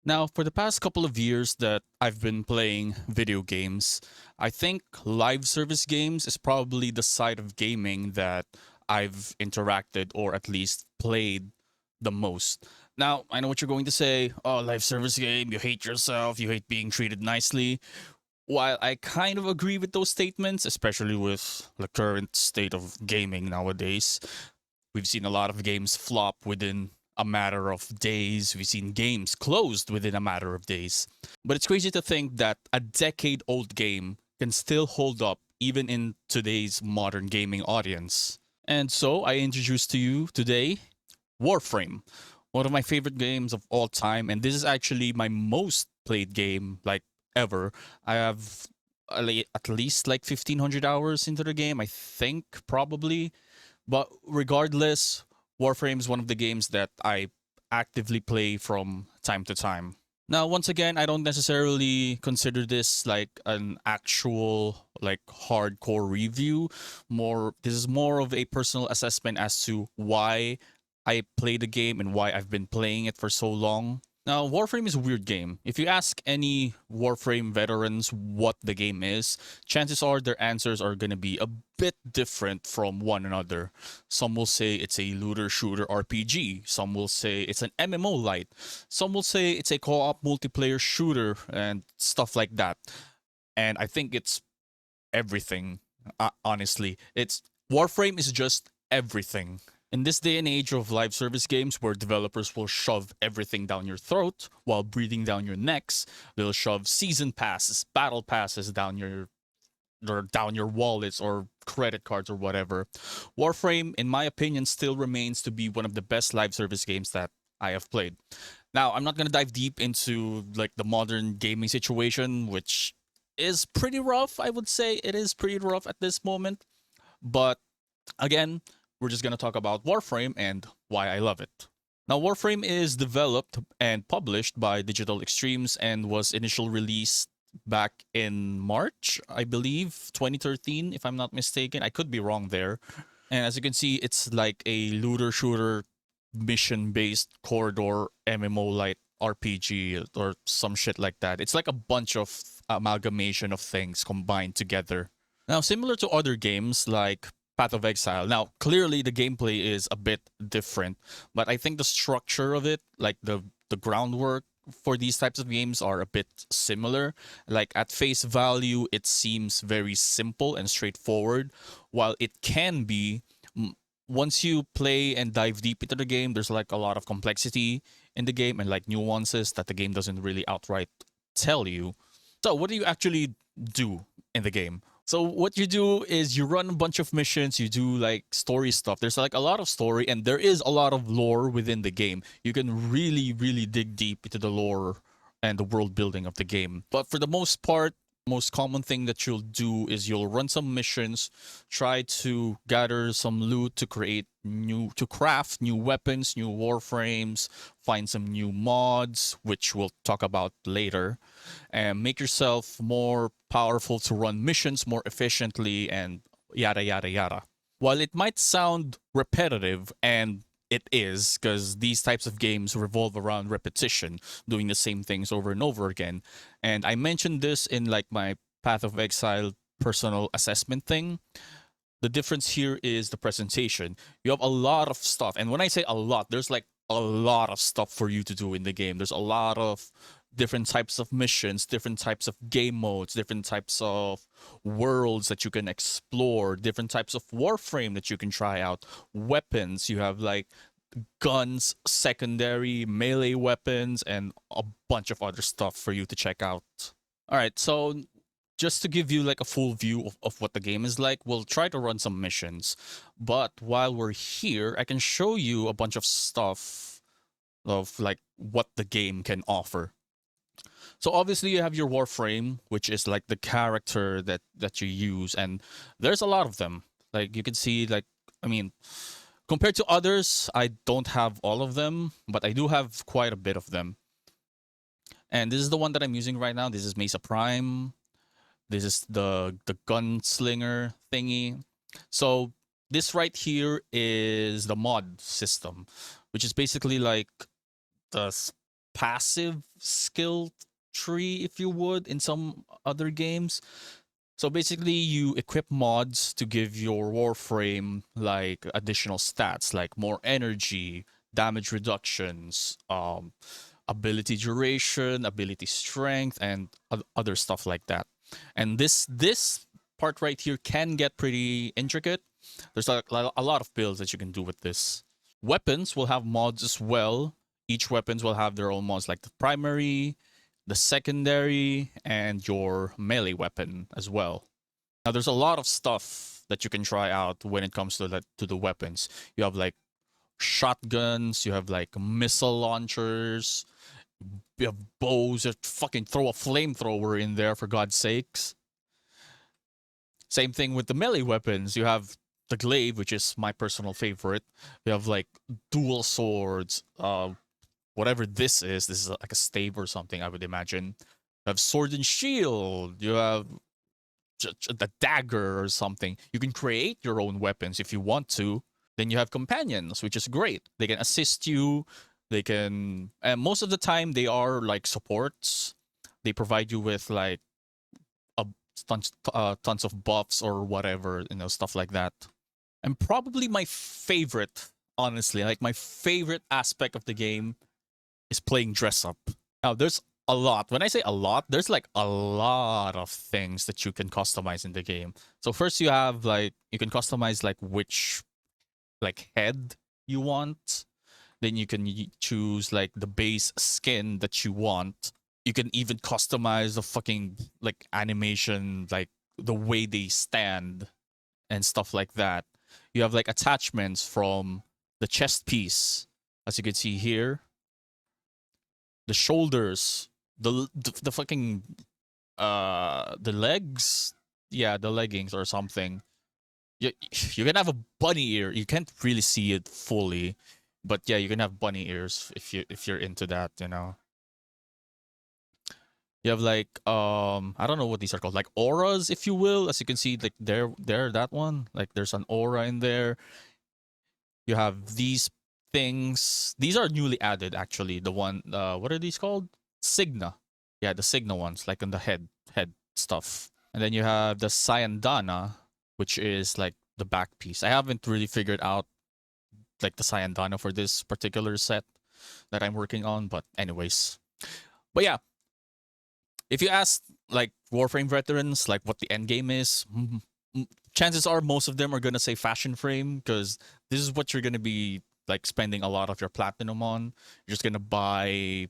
Now, for the past couple of years that I've been playing video games, I think live service games is probably the side of gaming that I've interacted or at least played the most. Now, I know what you're going to say. Oh, live service game, you hate yourself, you hate being treated nicely. While I kind of agree with those statements, especially with the current state of gaming nowadays, we've seen a lot of games flop within a matter of days. We've seen games closed within a matter of days. But it's crazy to think that a decade old game can still hold up even in today's modern gaming audience. And so I introduce to you today Warframe, one of my favorite games of all time. And this is actually my most played game, like ever. I have at least like 1,500 hours into the game, I think, probably. But regardless, Warframe is one of the games that I actively play from time to time. Now, once again, I don't necessarily consider this like an actual like hardcore review. More this is more of a personal assessment as to why I play the game and why I've been playing it for so long. Now, Warframe is a weird game. If you ask any Warframe veterans what the game is, chances are their answers are going to be a bit different from one another. Some will say it's a looter shooter RPG. Some will say it's an MMO light. Some will say it's a co-op multiplayer shooter and stuff like that. And I think it's everything, honestly. It's Warframe is just everything. In this day and age of live service games where developers will shove everything down your throat while breathing down your necks, they'll shove season passes, battle passes down your wallets or credit cards or whatever. Warframe, in my opinion, still remains to be one of the best live service games that I have played. Now, I'm not gonna dive deep into like the modern gaming situation, which is pretty rough. I would say it is pretty rough at this moment. But again, we're just going to talk about Warframe and why I love it. Now, Warframe is developed and published by Digital Extremes and was initially released back in March, I believe, 2013, if I'm not mistaken. I could be wrong there. And as you can see, it's like a looter shooter mission based corridor MMO like RPG or some shit like that. It's like a bunch of amalgamation of things combined together. Now, similar to other games like Path of Exile. Now, clearly the gameplay is a bit different, but I think the structure of it, like the groundwork for these types of games are a bit similar. Like at face value, it seems very simple and straightforward, while it can be once you play and dive deep into the game, there's like a lot of complexity in the game and like nuances that the game doesn't really outright tell you. So, what do you actually do in the game? So what you do is you run a bunch of missions, you do like story stuff. There's like a lot of story and there is a lot of lore within the game. You can really, really dig deep into the lore and the world building of the game. But for the most part, most common thing that you'll do is you'll run some missions, try to gather some loot to craft new weapons, new warframes, find some new mods, which we'll talk about later, and make yourself more powerful to run missions more efficiently and yada yada yada. While it might sound repetitive, and it is, because these types of games revolve around repetition, doing the same things over and over again. And I mentioned this in like my Path of Exile personal assessment thing. The difference here is the presentation. You have a lot of stuff. And when I say a lot, there's like a lot of stuff for you to do in the game. There's a lot of different types of missions, different types of game modes, different types of worlds that you can explore, different types of warframe that you can try out, weapons. You have like guns, secondary melee weapons, and a bunch of other stuff for you to check out. All right, so just to give you like a full view of what the game is like, we'll try to run some missions. But while we're here, I can show you a bunch of stuff of like what the game can offer. So obviously you have your Warframe, which is like the character that you use, and there's a lot of them. Like you can see, like I mean, compared to others, I don't have all of them, but I do have quite a bit of them. And this is the one that I'm using right now. This is Mesa Prime. This is the gunslinger thingy. So this right here is the mod system, which is basically like the passive skill tree, if you would, in some other games. So basically, you equip mods to give your Warframe like additional stats, like more energy, damage reductions, ability duration, ability strength, and other stuff like that. And this part right here can get pretty intricate. There's a lot of builds that you can do with this. Weapons will have mods as well. Each weapons will have their own mods, like the primary, the secondary, and your melee weapon as well. Now, there's a lot of stuff that you can try out when it comes to the weapons. You have like shotguns, you have like missile launchers, you have bows. That fucking throw a flamethrower in there for God's sakes. Same thing with the melee weapons. You have the glaive, which is my personal favorite. You have like dual swords. Whatever this is. This is like a stave or something, I would imagine. You have sword and shield. You have the dagger or something. You can create your own weapons if you want to. Then you have companions, which is great. They can assist you. They can, and most of the time they are like supports. They provide you with like a tons of buffs or whatever, stuff like that. And probably my favorite, honestly, like my favorite aspect of the game is playing dress up. Now, there's a lot. When I say a lot, there's like a lot of things that you can customize in the game. So first you have like, you can customize like which like head you want. Then you can choose like the base skin that you want. You can even customize the fucking like animation, like the way they stand and stuff like that. You have like attachments from the chest piece, as you can see here, the shoulders, the fucking the legs, yeah, the leggings or something. You can have a bunny ear. You can't really see it fully, but yeah, you can have bunny ears if you're into that, You have like I don't know what these are called, like auras, if you will. As you can see, like there that one, like there's an aura in there. You have these things. These are newly added, actually. The one, what are these called? Signa. Yeah, the Signa ones, like on the head stuff. And then you have the Sayandana, which is like the back piece. I haven't really figured out like the Sayandana for this particular set that I'm working on, but anyways. But yeah, if you ask like Warframe veterans like what the end game is, chances are most of them are gonna say fashion frame, because this is what you're gonna be like spending a lot of your platinum on. You're just gonna buy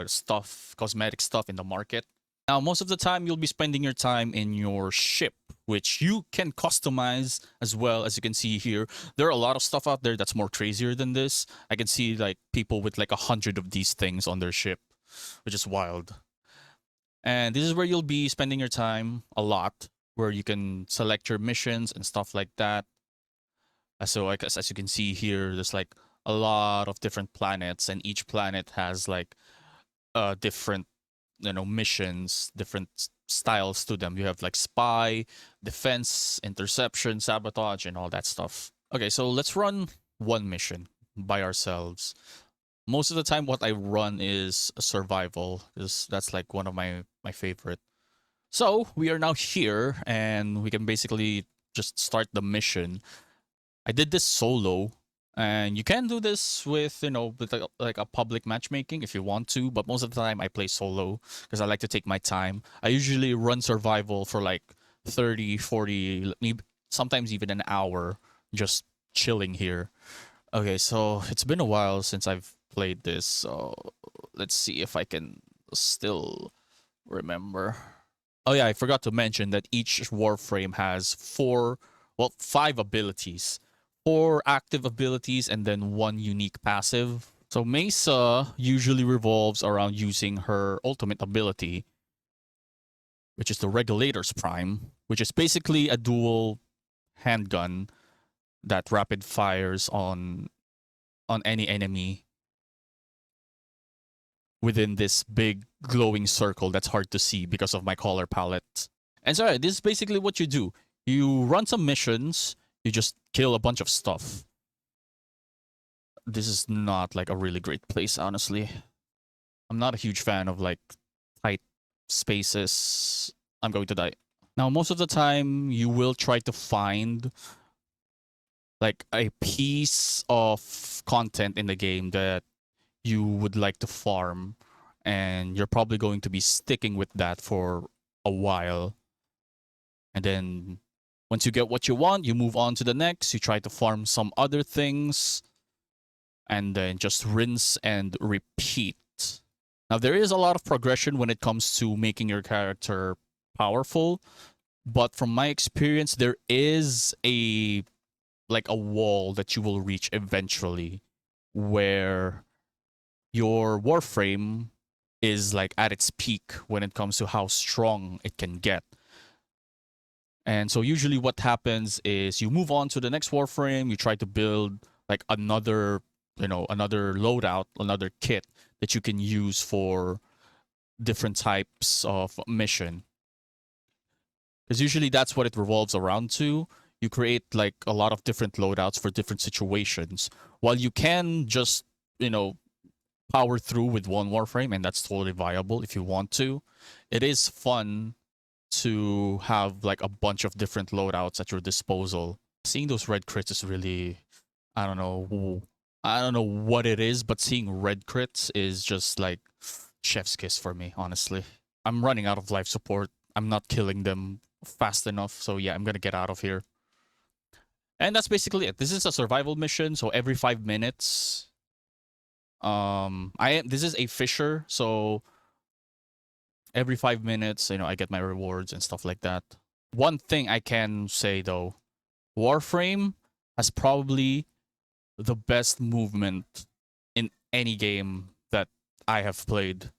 stuff, cosmetic stuff in the market. Now, most of the time, you'll be spending your time in your ship, which you can customize as well. As you can see here, there are a lot of stuff out there that's more crazier than this. I can see like people with like 100 of these things on their ship, which is wild. And this is where you'll be spending your time a lot, where you can select your missions and stuff like that. So I guess as you can see here, there's like a lot of different planets, and each planet has like different missions, different styles to them. You have like spy, defense, interception, sabotage, and all that stuff. Okay, so let's run one mission by ourselves. Most of the time what I run is survival, because that's like one of my favorite. So we are now here, and we can basically just start the mission. I did this solo, and you can do this with with like a public matchmaking if you want to, but most of the time I play solo because I like to take my time. I usually run survival for like 30, 40, sometimes even an hour, just chilling here. Okay, so it's been a while since I've played this, so let's see if I can still remember. Oh yeah, I forgot to mention that each Warframe has five abilities. Four active abilities and then one unique passive. So Mesa usually revolves around using her ultimate ability, which is the Regulator's Prime, which is basically a dual handgun that rapid fires on any enemy within this big glowing circle that's hard to see because of my color palette. And so this is basically what you do. You run some missions, you just kill a bunch of stuff. This is not like a really great place, honestly. I'm not a huge fan of like tight spaces. I'm going to die. Now, most of the time, you will try to find like a piece of content in the game that you would like to farm, and you're probably going to be sticking with that for a while. And then once you get what you want, you move on to the next, you try to farm some other things, and then just rinse and repeat. Now, there is a lot of progression when it comes to making your character powerful, but from my experience, there is a like a wall that you will reach eventually where your Warframe is like at its peak when it comes to how strong it can get. And so usually what happens is you move on to the next Warframe, you try to build like another, another loadout, another kit that you can use for different types of mission. Because usually that's what it revolves around to. You create like a lot of different loadouts for different situations. While you can just, power through with one Warframe, and that's totally viable if you want to, it is fun to have like a bunch of different loadouts at your disposal. Seeing those red crits is really, I don't know, I don't know what it is, but seeing red crits is just like chef's kiss for me, honestly. I'm running out of life support. I'm not killing them fast enough, so yeah, I'm gonna get out of here. And that's basically it. This is a survival mission, so every 5 minutes, this is a fisher, so every 5 minutes, I get my rewards and stuff like that. One thing I can say though, Warframe has probably the best movement in any game that I have played.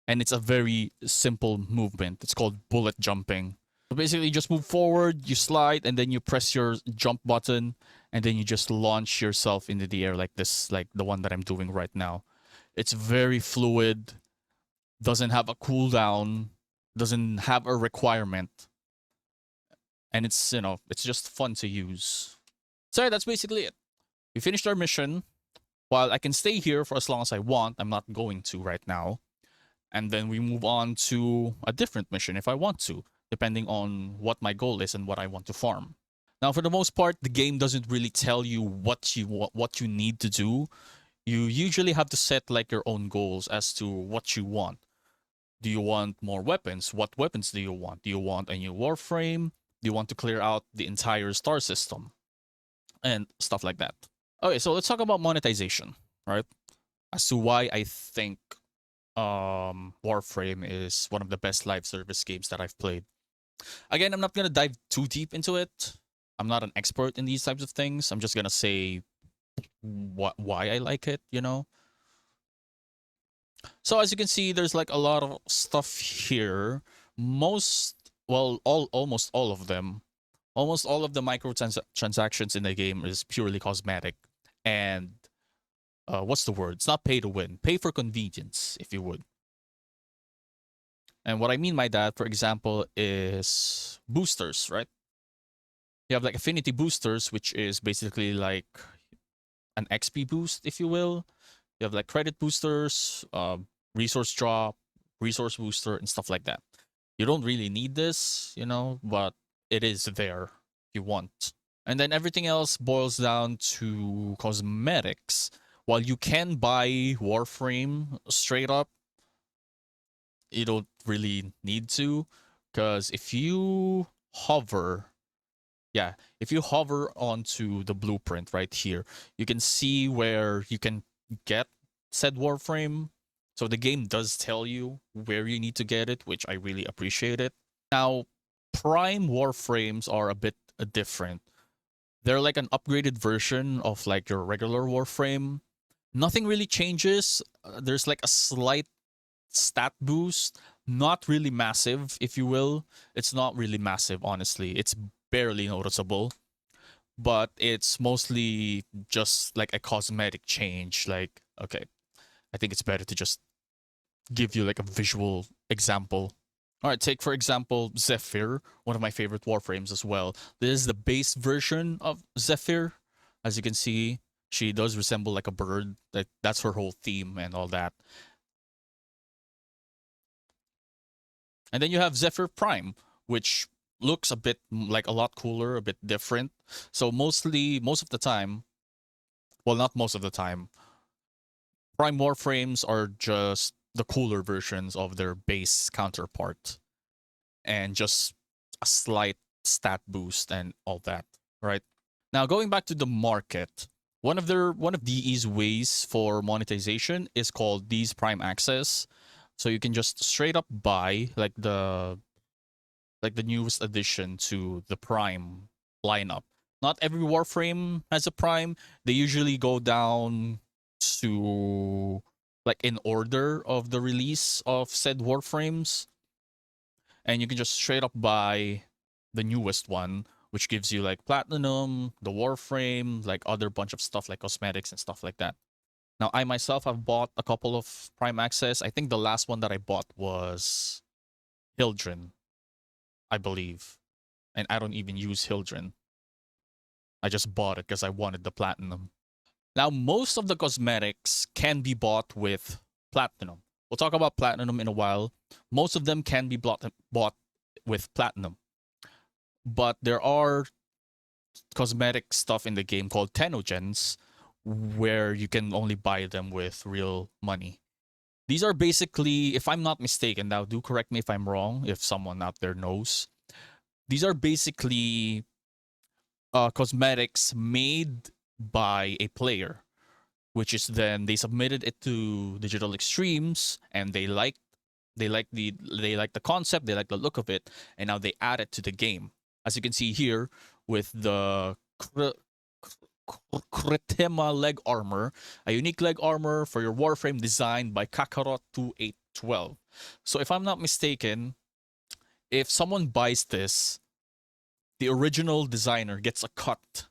And it's a very simple movement. It's called bullet jumping. So basically, you just move forward, you slide, and then you press your jump button, and then you just launch yourself into the air like this, like the one that I'm doing right now. It's very fluid, doesn't have a cooldown, doesn't have a requirement, and it's just fun to use. So yeah, that's basically it. We finished our mission. While I can stay here for as long as I want, I'm not going to right now. And then we move on to a different mission if I want to, depending on what my goal is and what I want to farm. Now, for the most part, the game doesn't really tell you what you need to do. You usually have to set like your own goals as to what you want. Do you want more weapons? What weapons do you want? Do you want a new Warframe? Do you want to clear out the entire star system? And stuff like that. Okay, so let's talk about monetization, right? As to why I think Warframe is one of the best live service games that I've played. Again, I'm not gonna dive too deep into it. I'm not an expert in these types of things. I'm just gonna say why I like it. So as you can see, there's like a lot of stuff here. Almost all of them. Almost all of the microtransactions in the game is purely cosmetic. And what's the word? It's not pay to win. Pay for convenience, if you would. And what I mean by that, for example, is boosters, right? You have like affinity boosters, which is basically like an XP boost, if you will. You have like credit boosters, resource drop, resource booster, and stuff like that. You don't really need this, but it is there if you want. And then everything else boils down to cosmetics. While you can buy Warframe straight up, you don't really need to, because if you hover, if you hover onto the blueprint right here, you can see where you can get said Warframe. So the game does tell you where you need to get it, which I really appreciate it. Now, Prime Warframes are a bit different. They're like an upgraded version of like your regular Warframe. Nothing really changes. There's like a slight stat boost, not really massive, if you will. It's not really massive, honestly. It's barely noticeable, but it's mostly just like a cosmetic change. Like, okay, I think it's better to just give you like a visual example. All right, take for example Zephyr, one of my favorite Warframes as well. This is the base version of Zephyr. As you can see, she does resemble like a bird. That's her whole theme and all that. And then you have Zephyr Prime, which looks a bit like a lot cooler, a bit different. So most of the time, well, not most of the time, Prime Warframes are just the cooler versions of their base counterpart and just a slight stat boost and all that, right? Now going back to the market, one of these ways for monetization is called these Prime Access. So you can just straight up buy like the newest addition to the Prime lineup. Not every Warframe has a Prime. They usually go down to like in order of the release of said Warframes, and you can just straight up buy the newest one, which gives you like platinum, the Warframe, like other bunch of stuff like cosmetics and stuff like that. Now, I myself have bought a couple of Prime Access. I think the last one that I bought was Hildren, I believe. And I don't even use Hildren. I just bought it because I wanted the platinum. Now, most of the cosmetics can be bought with platinum. We'll talk about platinum in a while. Most of them can be bought with platinum. But there are cosmetic stuff in the game called Tenogens where you can only buy them with real money. These are basically, if I'm not mistaken, now do correct me if I'm wrong, if someone out there knows. These are basically cosmetics made by a player, which is then they submitted it to Digital Extremes, and they like the concept, they like the look of it, and now they add it to the game. As you can see here with the Kretima leg armor, a unique leg armor for your Warframe designed by Kakarot 2812. So if I'm not mistaken, if someone buys this, the original designer gets a cut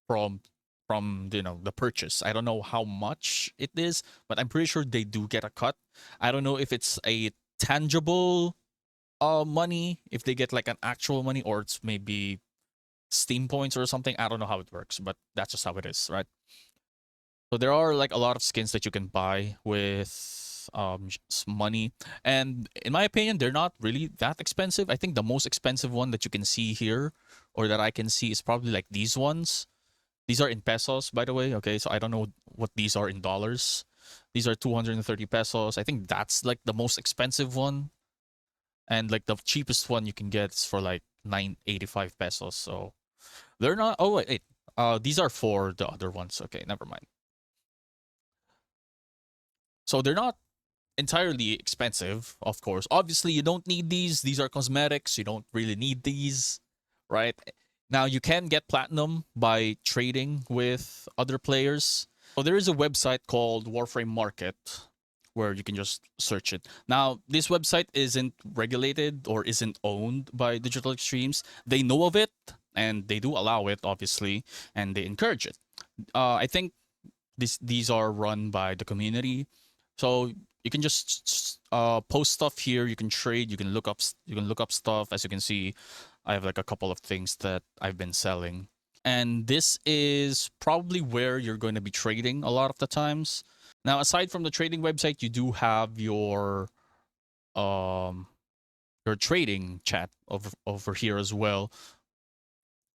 from the purchase. I don't know how much it is, but I'm pretty sure they do get a cut. I don't know if it's a tangible money, if they get like an actual money, or it's maybe Steam points or something. I don't know how it works, but that's just how it is, right? So there are like a lot of skins that you can buy with money, and in my opinion, they're not really that expensive. I think the most expensive one that you can see here, or that I can see, is probably like these ones. These are in pesos, by the way. Okay, so I don't know what these are in dollars. These are 230 pesos. I think that's like the most expensive one, and like the cheapest one you can get is for like 985 pesos. So they're not. Oh wait. These are for the other ones. Okay, never mind. So they're not entirely expensive, of course. Obviously, you don't need these. These are cosmetics. You don't really need these, right? Now, you can get platinum by trading with other players. So there is a website called Warframe Market where you can just search it. Now, this website isn't regulated or isn't owned by Digital Extremes. They know of it and they do allow it, obviously, and they encourage it. I think these are run by the community, so you can just post stuff here. You can trade. You can look up stuff. As you can see, I have like a couple of things that I've been selling, and this is probably where you're going to be trading a lot of the times. Now, aside from the trading website, you do have um your trading chat over here as well.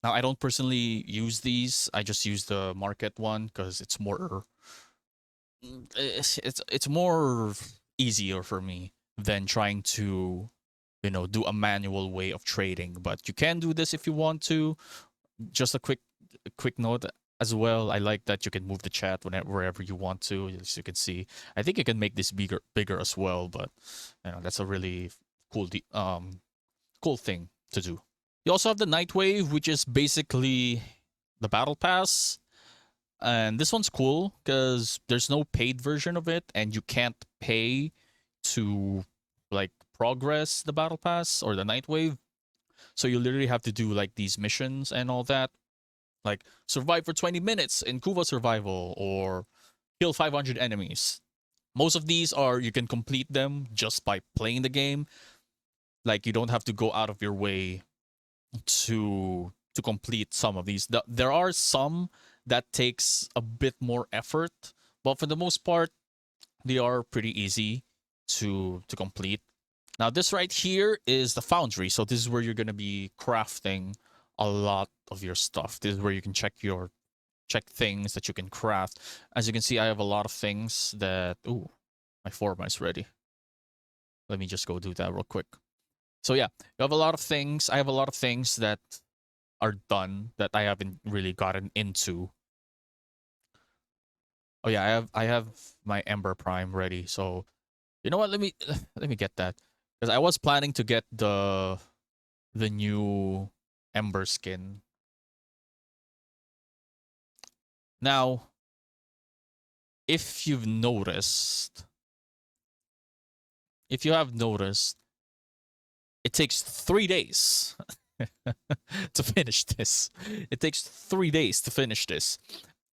Now, I don't personally use these. I just use the market one because it's more it's more easier for me than trying to do a manual way of trading. But you can do this if you want to. Just a quick note as well, I like that you can move the chat wherever you want to. As you can see, I think you can make this bigger as well, but that's a really cool thing to do. You also have the Night Wave, which is basically the battle pass. And this one's cool because there's no paid version of it, and you can't pay to like progress the battle pass or the Night Wave. So you literally have to do like these missions and all that, like survive for 20 minutes in Kuva survival or kill 500 enemies. Most of these are you can complete them just by playing the game. Like you don't have to go out of your way to complete some of these. There are some that takes a bit more effort, but for the most part, they are pretty easy to complete. Now this right here is the foundry. So this is where you're gonna be crafting a lot of your stuff. This is where you can check things that you can craft. As you can see, I have a lot of things that ooh, my forma is ready. Let me just go do that real quick. So yeah, you have a lot of things. I have a lot of things that are done that I haven't really gotten into. Oh yeah, I have my Ember Prime ready. So you know what? Let me get that because I was planning to get the new Ember skin. Now, if you've noticed, if you have noticed, it takes 3 days to finish this. It takes 3 days to finish this.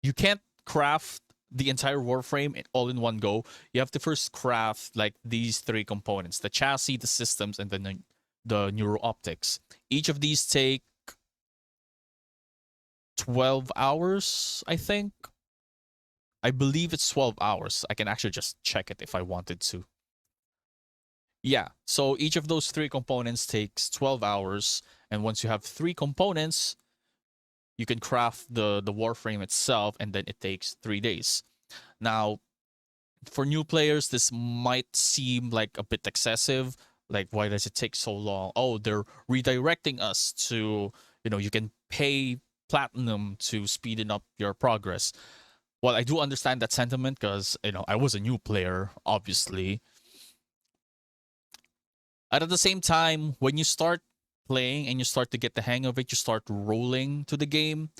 You can't craft the entire Warframe all in one go. You have to first craft like these three components: the chassis, the systems, and then the neural optics. Each of these take 12 hours, I think. I believe it's 12 hours. I can actually just check it if I wanted to. Yeah, so each of those three components takes 12 hours. And once you have three components, you can craft the Warframe itself, and then it takes 3 days. Now, for new players, this might seem like a bit excessive. Like, why does it take so long? Oh, they're redirecting us to, you can pay platinum to speeden up your progress. Well, I do understand that sentiment because, I was a new player, obviously. And at the same time, when you start playing and you start to get the hang of it, you start rolling to the game,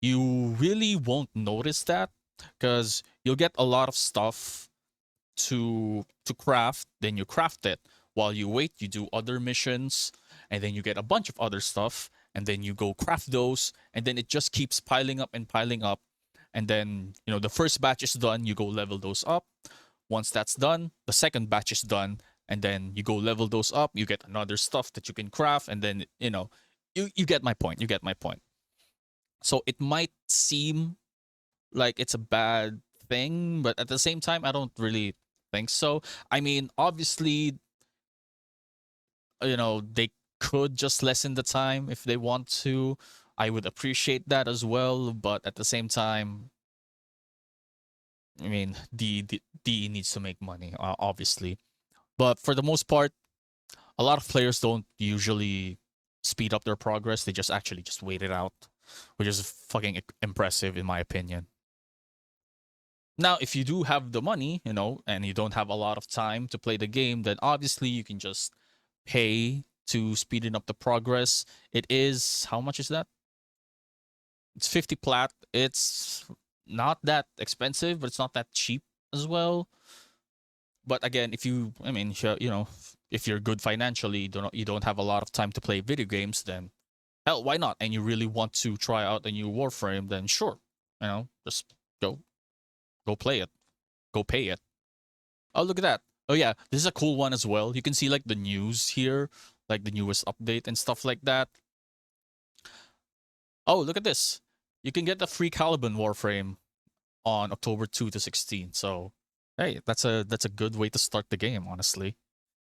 you really won't notice that because you'll get a lot of stuff to craft, then you craft it. While you wait, you do other missions, and then you get a bunch of other stuff, and then you go craft those, and then it just keeps piling up and piling up. And then, the first batch is done, you go level those up. Once that's done, the second batch is done, and then you go level those up, you get another stuff that you can craft, and then, you get my point. You get my point. So it might seem like it's a bad thing, but at the same time, I don't really think so. I mean, obviously, they could just lessen the time if they want to. I would appreciate that as well, but at the same time, I mean, D needs to make money, obviously. But for the most part, a lot of players don't usually speed up their progress. They just actually just wait it out, which is fucking impressive in my opinion. Now, if you do have the money, and you don't have a lot of time to play the game, then obviously you can just pay to speeden up the progress. It is, how much is that? It's 50 plat. It's not that expensive, but it's not that cheap as well. But again, I mean, if you're good financially, you don't have a lot of time to play video games, then hell, why not? And you really want to try out a new Warframe, then sure, just go play it, go pay it. Oh, look at that. Oh yeah, this is a cool one as well. You can see like the news here, like the newest update and stuff like that. Oh, look at this. You can get the free Caliban Warframe on October 2 to 16. So, hey, that's a good way to start the game, honestly.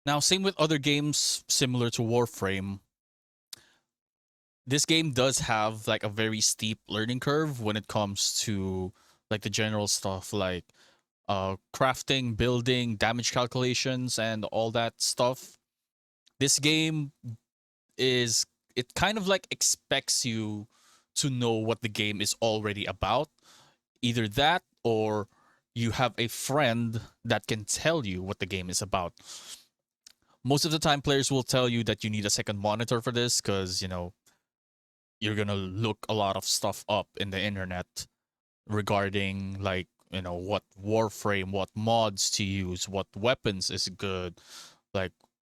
Now, same with other games similar to Warframe. This game does have like a very steep learning curve when it comes to like the general stuff like crafting, building, damage calculations, and all that stuff. This game is it kind of like expects you to know what the game is already about. Either that or you have a friend that can tell you what the game is about. Most of the time players will tell you that you need a second monitor for this because, you're going to look a lot of stuff up in the internet regarding like, what Warframe, what mods to use, what weapons is good, like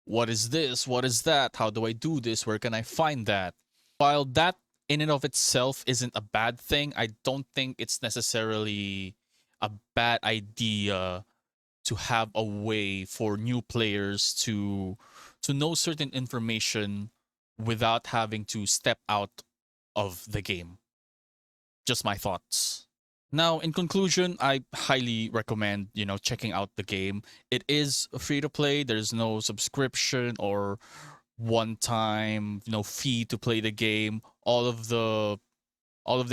what is this, what is that, how do I do this, where can I find that. While that in and of itself isn't a bad thing, I don't think it's necessarily a bad idea to have a way for new players to know certain information without having to step out of the game. Just my thoughts. Now, in conclusion, I highly recommend, checking out the game. It is free to play. There's no subscription or one time, fee to play the game. All of the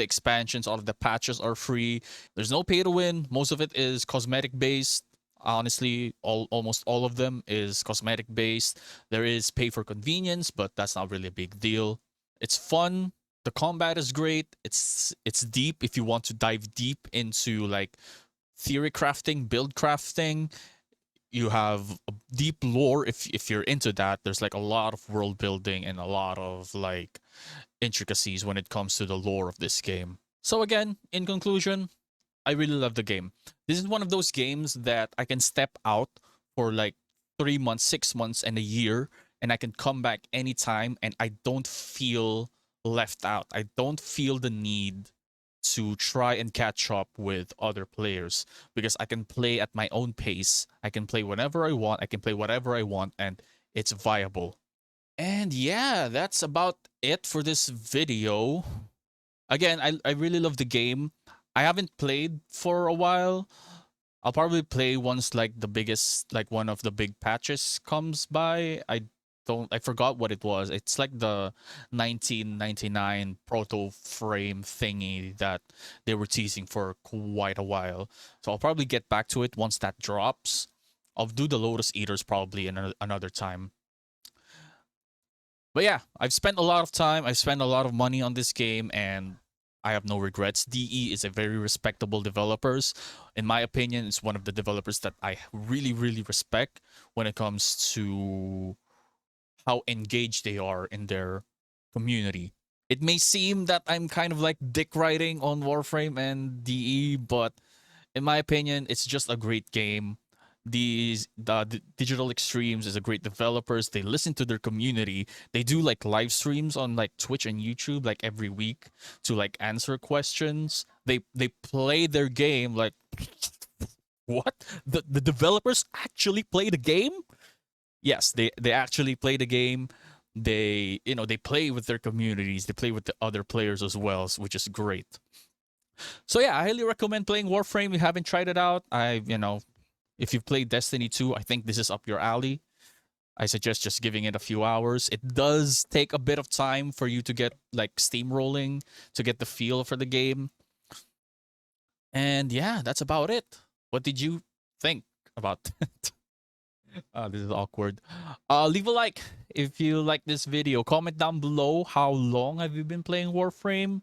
expansions, all of the patches are free. There's no pay to win. Most of it is cosmetic based. Honestly, almost all of them is cosmetic based. There is pay for convenience, but that's not really a big deal. It's fun. The combat is great. It's deep if you want to dive deep into like theory crafting, build crafting. You have a deep lore if you're into that. There's like a lot of world building and a lot of like intricacies when it comes to the lore of this game. So again, in conclusion, I really love the game. This is one of those games that I can step out for like 3 months, 6 months, and a year, and I can come back anytime and I don't feel left out. I don't feel the need to try and catch up with other players because I can play at my own pace. I can play whenever I want. I can play whatever I want, and it's viable. And yeah, that's about it for this video. Again, I really love the game. I haven't played for a while. I'll probably play once like the biggest, like one of the big patches comes by. I forgot what it was. It's like the 1999 proto frame thingy that they were teasing for quite a while. So I'll probably get back to it once that drops. I'll do the Lotus Eaters probably in another time. But yeah, I've spent a lot of time, I've spent a lot of money on this game, and I have no regrets. DE is a very respectable developers. In my opinion, it's one of the developers that I really, really respect when it comes to how engaged they are in their community. It may seem that I'm kind of like dick riding on Warframe and DE, but in my opinion, it's just a great game. The Digital Extremes is a great developers. They listen to their community. They do like live streams on like Twitch and YouTube like every week to like answer questions. They play their game like what? The developers actually play the game? Yes, they actually play the game. They play with their communities. They play with the other players as well, which is great. So yeah, I highly recommend playing Warframe. If you haven't tried it out, if you've played Destiny 2, I think this is up your alley. I suggest just giving it a few hours. It does take a bit of time for you to get like steamrolling to get the feel for the game. And yeah, that's about it. What did you think about that? This is awkward. Leave a like if you like this video. Comment down below how long have you been playing Warframe.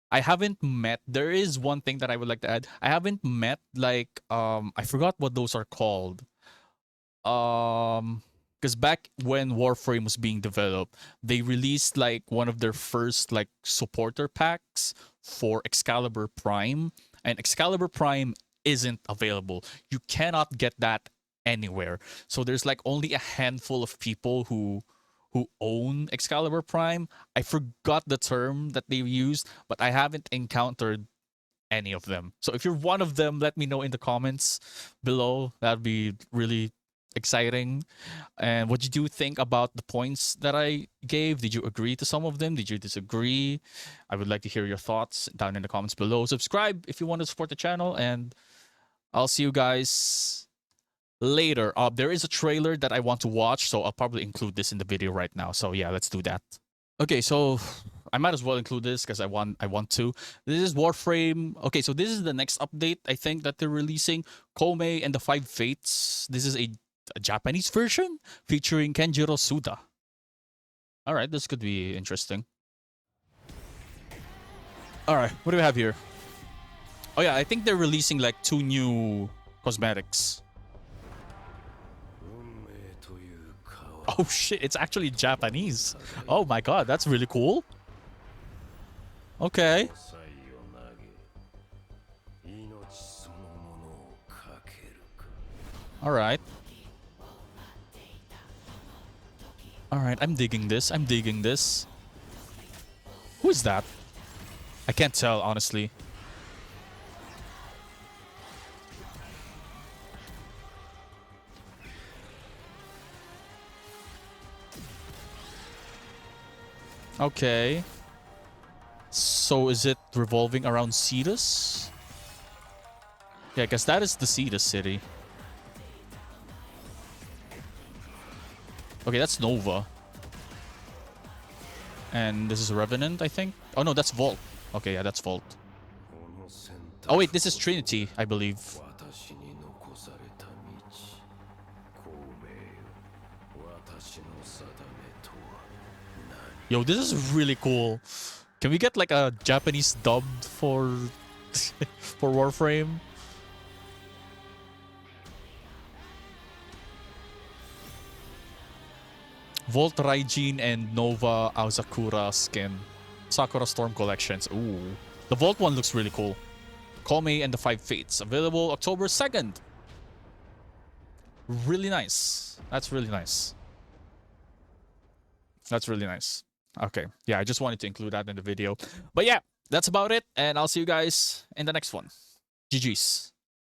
I haven't met. There is one thing that I would like to add. I haven't met like I forgot what those are called. Because back when Warframe was being developed, they released like one of their first like supporter packs for Excalibur Prime, and Excalibur Prime isn't available. You cannot get that anywhere. So there's like only a handful of people who own Excalibur Prime. I forgot the term that they used, but I haven't encountered any of them. So if you're one of them, let me know in the comments below. That'd be really exciting. And what did you think about the points that I gave? Did you agree to some of them? Did you disagree? I would like to hear your thoughts down in the comments below. Subscribe if you want to support the channel, and I'll see you guys later. There is a trailer that I want to watch, so I'll probably include this in the video right now. So yeah, let's do that. Okay, so I might as well include this because I want to. This is Warframe. Okay, so this is the next update I think that they're releasing. Komei and the Five Fates. This is a Japanese version featuring Kenjiro Suda. All right, this could be interesting. All right, what do we have here? Oh yeah, I think they're releasing like 2 new cosmetics. Oh shit, it's actually Japanese. Oh my god, that's really cool. Okay. Alright. Alright, I'm digging this. I'm digging this. Who is that? I can't tell, honestly. Okay. So is it revolving around Cetus? Yeah, because that is the Cetus city. Okay, that's Nova. And this is Revenant, I think. Oh no, that's Vault. Okay, yeah, that's Vault. Oh wait, this is Trinity, I believe. Yo, this is really cool. Can we get like a Japanese dub for for Warframe? Volt Raijin and Nova Aozakura skin. Sakura Storm collections. Ooh. The Volt one looks really cool. Kome and the Five Fates. Available October 2nd. Really nice. That's really nice. That's really nice. Okay. Yeah, I just wanted to include that in the video. But yeah, that's about it. And I'll see you guys in the next one. GG's.